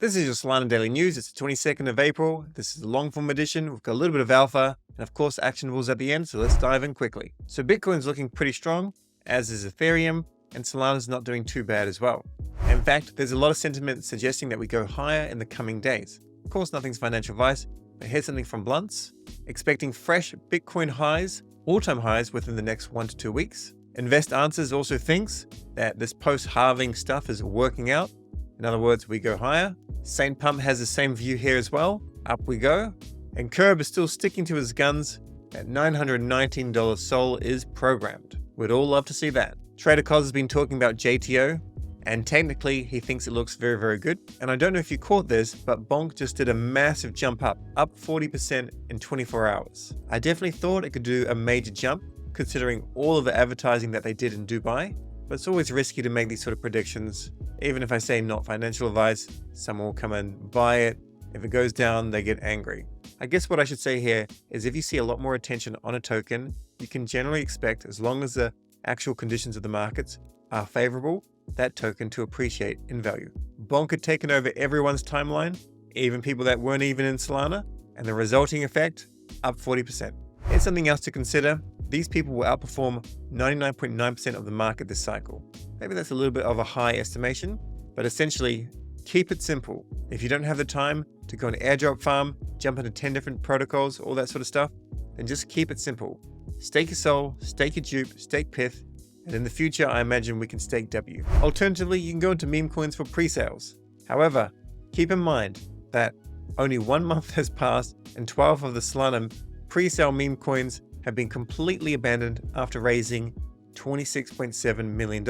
This is your Solana Daily News. It's the 22nd of April. This is the long form edition. We've got a little bit of alpha and of course actionables at the end. So let's dive in quickly. So Bitcoin's looking pretty strong, as is Ethereum, and Solana's not doing too bad as well. In fact, there's a lot of sentiment suggesting that we go higher in the coming days. Of course, nothing's financial advice, but here's something from Blunts. Expecting fresh Bitcoin highs, all-time highs within the next 1 to 2 weeks. Invest Answers also thinks that this post-halving stuff is working out. In other words, we go higher. Saint Pump has the same view here as well. Up we go. And Curb is still sticking to his guns. At $919 Sol is programmed. We'd all love to see that. Trader Cos has been talking about JTO, and technically he thinks it looks very, very good. And I don't know if you caught this, but Bonk just did a massive jump up 40% in 24 hours. I definitely thought it could do a major jump, considering all of the advertising that they did in Dubai. But it's always risky to make these sort of predictions. Even if I say not financial advice, someone will come and buy it. If it goes down, they get angry. I guess what I should say here is if you see a lot more attention on a token, you can generally expect, as long as the actual conditions of the markets are favorable, that token to appreciate in value. Bonk had taken over everyone's timeline, even people that weren't even in Solana, and the resulting effect, up 40%. Here's something else to consider. These people will outperform 99.9% of the market this cycle. Maybe that's a little bit of a high estimation, but essentially, keep it simple. If you don't have the time to go on Airdrop Farm, jump into 10 different protocols, all that sort of stuff, then just keep it simple. Stake your Sol, stake your Jup, stake Pith, and in the future, I imagine we can stake W. Alternatively, you can go into Memecoins for pre-sales. However, keep in mind that only 1 month has passed and 12 of the Solana pre-sale Memecoins have been completely abandoned after raising $26.7 million.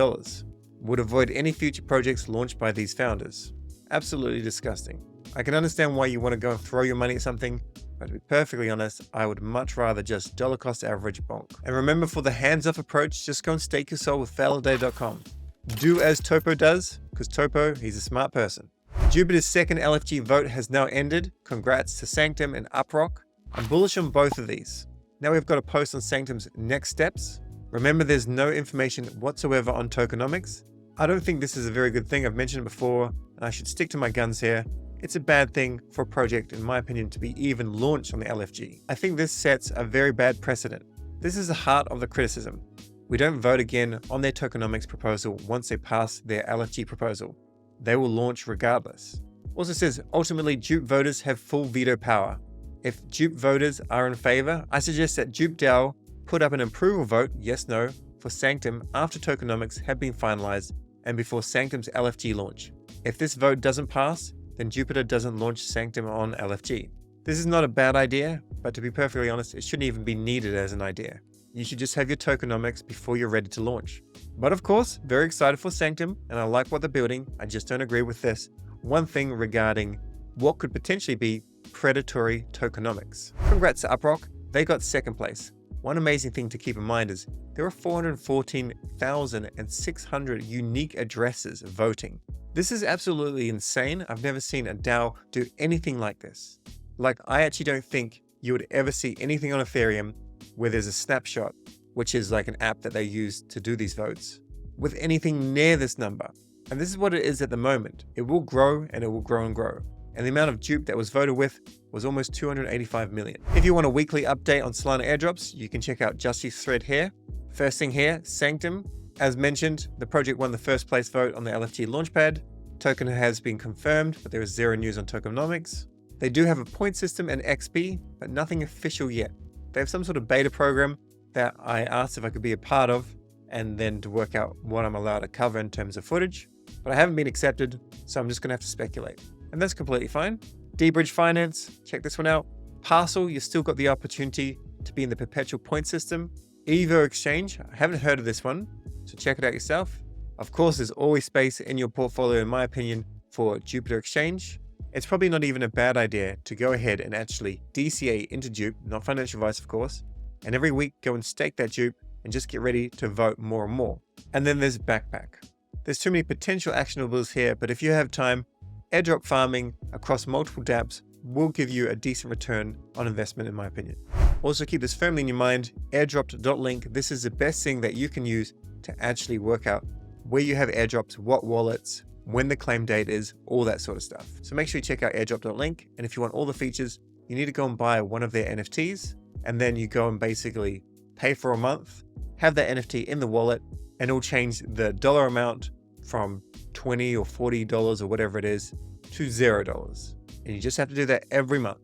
Would avoid any future projects launched by these founders. Absolutely disgusting. I can understand why you want to go and throw your money at something, but to be perfectly honest, I would much rather just dollar cost average Bonk. And remember, for the hands-off approach, just go and stake your Sol with fairladay.com. Do as Topo does, because Topo, he's a smart person. Jupiter's second LFG vote has now ended. Congrats to Sanctum and Uprock. I'm bullish on both of these. Now we've got a post on Sanctum's next steps. Remember, there's no information whatsoever on tokenomics. I don't think this is a very good thing. I've mentioned it before, and I should stick to my guns here. It's a bad thing for a project, in my opinion, to be even launched on the LFG. I think this sets a very bad precedent. This is the heart of the criticism. We don't vote again on their tokenomics proposal once they pass their LFG proposal. They will launch regardless. Also says, ultimately, Jup voters have full veto power. If Jup voters are in favor, I suggest that Jup DAO put up an approval vote, yes, no, for Sanctum after tokenomics have been finalized and before Sanctum's LFG launch. If this vote doesn't pass, then Jupiter doesn't launch Sanctum on LFG. This is not a bad idea, but to be perfectly honest, it shouldn't even be needed as an idea. You should just have your tokenomics before you're ready to launch. But of course, very excited for Sanctum, and I like what they're building. I just don't agree with this one thing regarding what could potentially be predatory tokenomics. Congrats to Uprock, they got second place. One amazing thing to keep in mind is there are 414,600 unique addresses voting. This is absolutely insane. I've never seen a DAO do anything like this. Like, I actually don't think you would ever see anything on Ethereum where there's a snapshot, which is like an app that they use to do these votes, with anything near this number. And this is what it is at the moment. It will grow and it will grow and grow. And the amount of Jup that was voted with was almost 285 million. If you want a weekly update on Solana airdrops, you can check out Justy's thread here. First thing here, Sanctum. As mentioned, the project won the first place vote on the LFG launchpad. Token has been confirmed, but there is zero news on tokenomics. They do have a point system and XP, but nothing official yet. They have some sort of beta program that I asked if I could be a part of, and then to work out what I'm allowed to cover in terms of footage. But I haven't been accepted, so I'm just gonna have to speculate. And that's completely fine. D-Bridge Finance, check this one out. Parcl, you still got the opportunity to be in the perpetual point system. Evo Exchange, I haven't heard of this one, so check it out yourself. Of course, there's always space in your portfolio, in my opinion, for Jupiter Exchange. It's probably not even a bad idea to go ahead and actually DCA into Jup, not financial advice, of course, and every week go and stake that Jup and just get ready to vote more and more. And then there's Backpack. There's too many potential actionables here, but if you have time, Airdrop Farming across multiple dApps will give you a decent return on investment, in my opinion. Also keep this firmly in your mind, airdropped.link. This is the best thing that you can use to actually work out where you have airdrops, what wallets, when the claim date is, all that sort of stuff. So make sure you check out airdrop.link. And if you want all the features, you need to go and buy one of their NFTs. And then you go and basically pay for a month, have that NFT in the wallet, and it'll change the dollar amount from $20 or $40 or whatever it is to $0. And you just have to do that every month.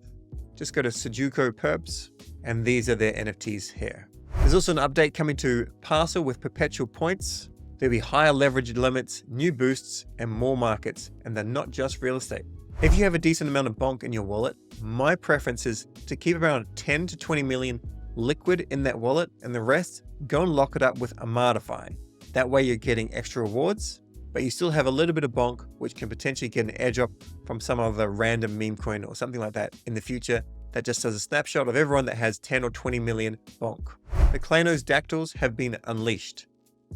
Just go to Sudoku Perps, and these are their NFTs here. There's also an update coming to Parcl with perpetual points. There'll be higher leverage limits, new boosts, and more markets, and they're not just real estate. If you have a decent amount of Bonk in your wallet, my preference is to keep around 10 to 20 million liquid in that wallet, and the rest, go and lock it up with Amardify. That way you're getting extra rewards, but you still have a little bit of Bonk, which can potentially get an airdrop from some other random meme coin or something like that in the future that just does a snapshot of everyone that has 10 or 20 million Bonk. The Clayno's dactyls have been unleashed.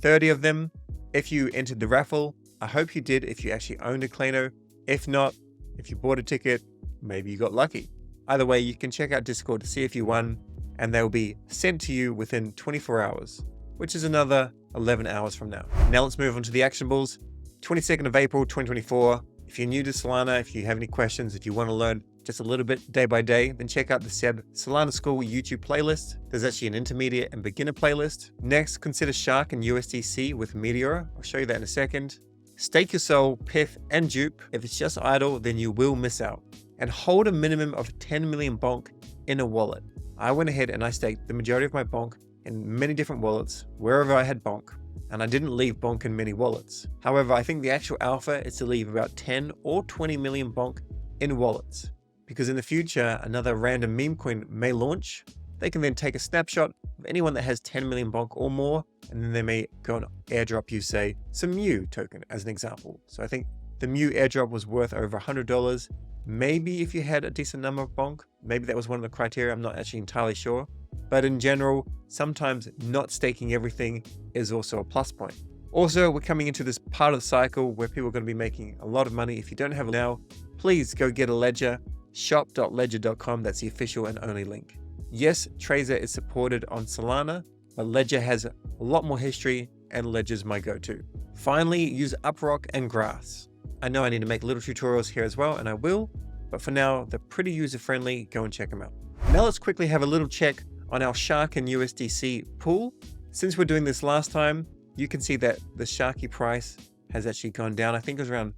30 of them. If you entered the raffle, I hope you did if you actually owned a Clayno. If not, if you bought a ticket, maybe you got lucky. Either way, you can check out Discord to see if you won, and they'll be sent to you within 24 hours, which is another 11 hours from now. Now let's move on to the actionables. 22nd of April, 2024. If you're new to Solana, if you have any questions, if you want to learn just a little bit day by day, then check out the Seb Solana School YouTube playlist. There's actually an intermediate and beginner playlist. Next, consider Shark and USDC with Meteora. I'll show you that in a second. Stake your Sol, PIF, and Jup. If it's just idle, then you will miss out. And hold a minimum of 10 million Bonk in a wallet. I went ahead and I staked the majority of my Bonk in many different wallets, wherever I had Bonk. And I didn't leave Bonk in many wallets. However, I think the actual alpha is to leave about 10 or 20 million Bonk in wallets. Because in the future, another random meme coin may launch. They can then take a snapshot of anyone that has 10 million Bonk or more, and then they may go and airdrop you, say, some Mew token as an example. So I think the Mew airdrop was worth over $100. Maybe if you had a decent number of Bonk, maybe that was one of the criteria. I'm not actually entirely sure. But in general, sometimes not staking everything is also a plus point. Also, we're coming into this part of the cycle where people are going to be making a lot of money. If you don't have it now, please go get a ledger. Shop.ledger.com, that's the official and only link. Yes, Tracer is supported on Solana, but Ledger has a lot more history, and Ledger's my go-to. Finally, use Uprock and Grass. I know I need to make little tutorials here as well, and I will, but for now, they're pretty user-friendly. Go and check them out. Now let's quickly have a little check on our Shark and USDC pool. Since we're doing this last time, you can see that the Sharky price has actually gone down. I think it was around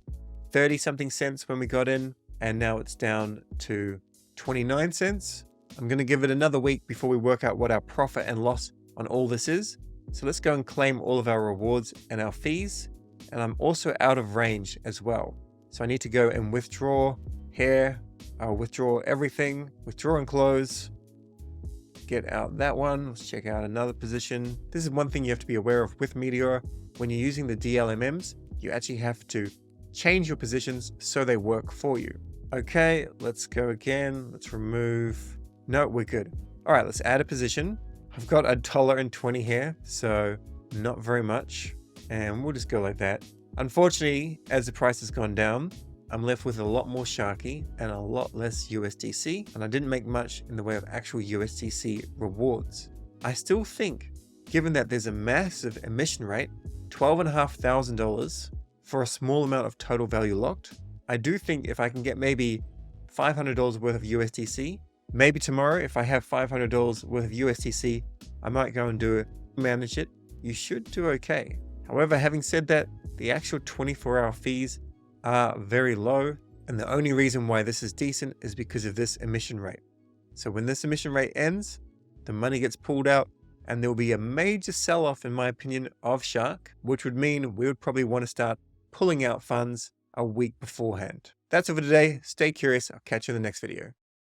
30 something cents when we got in, and now it's down to 29 cents. I'm going to give it another week before we work out what our profit and loss on all this is. So let's go and claim all of our rewards and our fees. And I'm also out of range as well. So I need to go and withdraw here. I'll withdraw everything, withdraw and close. Get out that one. Let's check out another position. This is one thing you have to be aware of with Meteora. When you're using the DLMMs, you actually have to change your positions so they work for you. Okay, let's go again. Let's remove. No, we're good. All right, let's add a position. I've got $1.20 here, so not very much. And we'll just go like that. Unfortunately, as the price has gone down, I'm left with a lot more Sharky and a lot less USDC, and I didn't make much in the way of actual USDC rewards. I still think, given that there's a massive emission rate, $12,500 for a small amount of total value locked, I do think if I can get maybe $500 worth of USDC, maybe tomorrow if I have $500 worth of USDC, I might go and do it, manage it. You should do okay. However, having said that, the actual 24-hour fees are very low, and the only reason why this is decent is because of this emission rate. So when this emission rate ends, the money gets pulled out, and there will be a major sell-off, in my opinion, of Shark, which would mean we would probably want to start pulling out funds a week beforehand. That's it for today. Stay curious. I'll catch you in the next video.